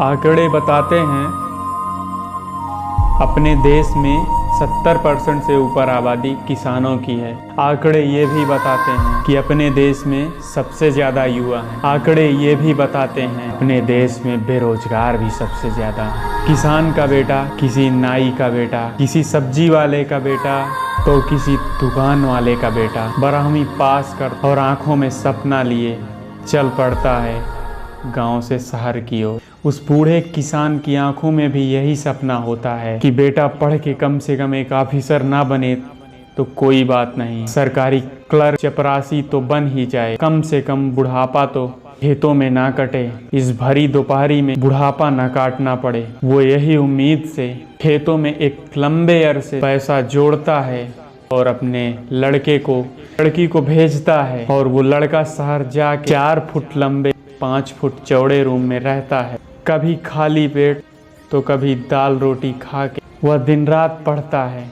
आंकड़े बताते हैं अपने देश में 70% से ऊपर आबादी किसानों की है। आंकड़े ये भी बताते हैं कि अपने देश में सबसे ज़्यादा युवा हैं। आंकड़े ये भी बताते हैं अपने देश में बेरोजगार भी सबसे ज़्यादा हैं। किसान का बेटा किसी नाई का बेटा, किसी सब्जी वाले का बेटा तो किसी दुकान वाले का बेटा 12वीं पास कर और आंखों में सपना लिए चल पड़ता है गांव से शहर की ओर। उस बूढ़े किसान की आंखों में भी यही सपना होता है कि बेटा पढ़ के कम से कम एक ऑफिसर ना बने तो कोई बात नहीं, सरकारी क्लर्क चपरासी तो बन ही जाए, कम से कम बुढ़ापा तो खेतों में ना कटे, इस भरी दोपहरी में बुढ़ापा ना काटना पड़े। वो यही उम्मीद से खेतों में एक लंबे अरसे पैसा जोड़ता है और अपने लड़की को भेजता है और वो लड़का शहर जाके 4 फुट लंबे 5 फुट चौड़े रूम में रहता है, कभी खाली पेट तो कभी दाल रोटी खा के वह दिन रात पढ़ता है।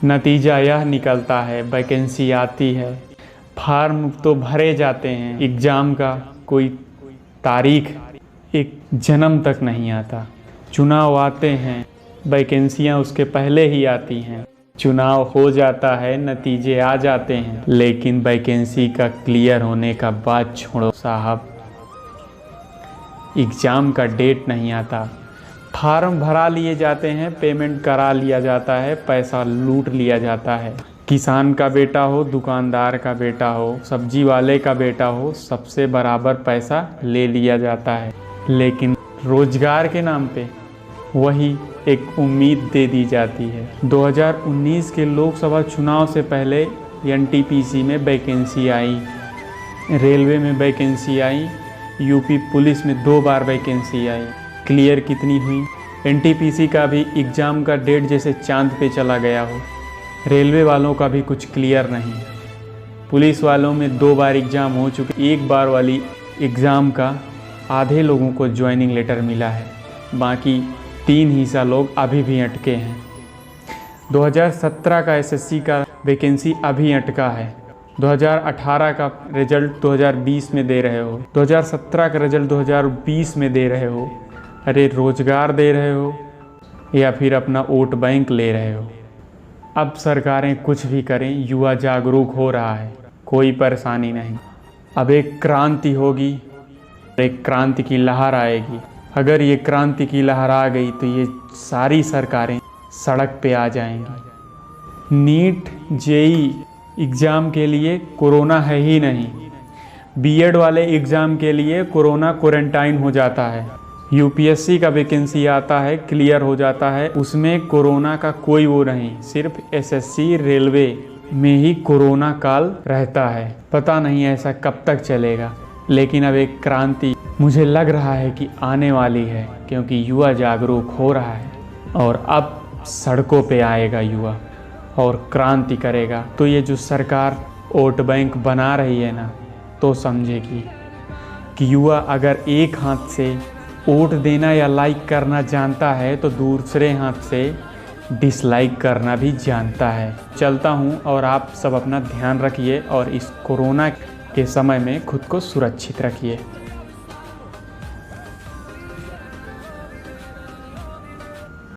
नतीजा यह निकलता है वैकेंसी आती है, फार्म तो भरे जाते हैं, एग्ज़ाम का कोई तारीख एक जन्म तक नहीं आता। चुनाव आते हैं, वैकेंसियां उसके पहले ही आती हैं, चुनाव हो जाता है, नतीजे आ जाते हैं, लेकिन वैकेंसी का क्लियर होने का बाद छोड़ो साहब, एग्ज़ाम का डेट नहीं आता। फार्म भरा लिए जाते हैं, पेमेंट करा लिया जाता है, पैसा लूट लिया जाता है। किसान का बेटा हो, दुकानदार का बेटा हो, सब्जी वाले का बेटा हो, सबसे बराबर पैसा ले लिया जाता है। लेकिन रोजगार के नाम पे वही एक उम्मीद दे दी जाती है। 2019 के लोकसभा चुनाव से पहले एनटीपीसी में वैकेंसी आई, रेलवे में वैकेंसी आई, यूपी पुलिस में 2 बार वैकेंसी आई। क्लियर कितनी हुई? एनटीपीसी का भी एग्ज़ाम का डेट जैसे चांद पे चला गया हो, रेलवे वालों का भी कुछ क्लियर नहीं। पुलिस वालों में 2 बार एग्ज़ाम हो चुके, 1 बार वाली एग्ज़ाम का आधे लोगों को ज्वाइनिंग लेटर मिला है, बाकी 3 हिस्सा लोग अभी भी अटके हैं। 2017 का एसएससी का वैकेंसी अभी अटका है, 2018 का रिजल्ट 2020 में दे रहे हो, 2017 का रिजल्ट 2020 में दे रहे हो। अरे रोजगार दे रहे हो या फिर अपना वोट बैंक ले रहे हो? अब सरकारें कुछ भी करें, युवा जागरूक हो रहा है, कोई परेशानी नहीं। अब एक क्रांति होगी, एक क्रांति की लहर आएगी। अगर ये क्रांति की लहर आ गई तो ये सारी सरकारें सड़क पे आ जाएंगी। नीट जेई एग्ज़ाम के लिए कोरोना है ही नहीं, बीएड वाले एग्ज़ाम के लिए कोरोना क्वारंटाइन हो जाता है। यूपीएससी का वैकेंसी आता है, क्लियर हो जाता है, उसमें कोरोना का कोई वो नहीं, सिर्फ एसएससी रेलवे में ही कोरोना काल रहता है। पता नहीं ऐसा कब तक चलेगा, लेकिन अब एक क्रांति मुझे लग रहा है कि आने वाली है, क्योंकि युवा जागरूक हो रहा है और अब सड़कों पे आएगा युवा और क्रांति करेगा। तो ये जो सरकार वोट बैंक बना रही है ना, तो समझेगी कि युवा अगर एक हाथ से वोट देना या लाइक करना जानता है तो दूसरे हाथ से डिसलाइक करना भी जानता है। चलता हूँ और आप सब अपना ध्यान रखिए और इस कोरोना के समय में खुद को सुरक्षित रखिए।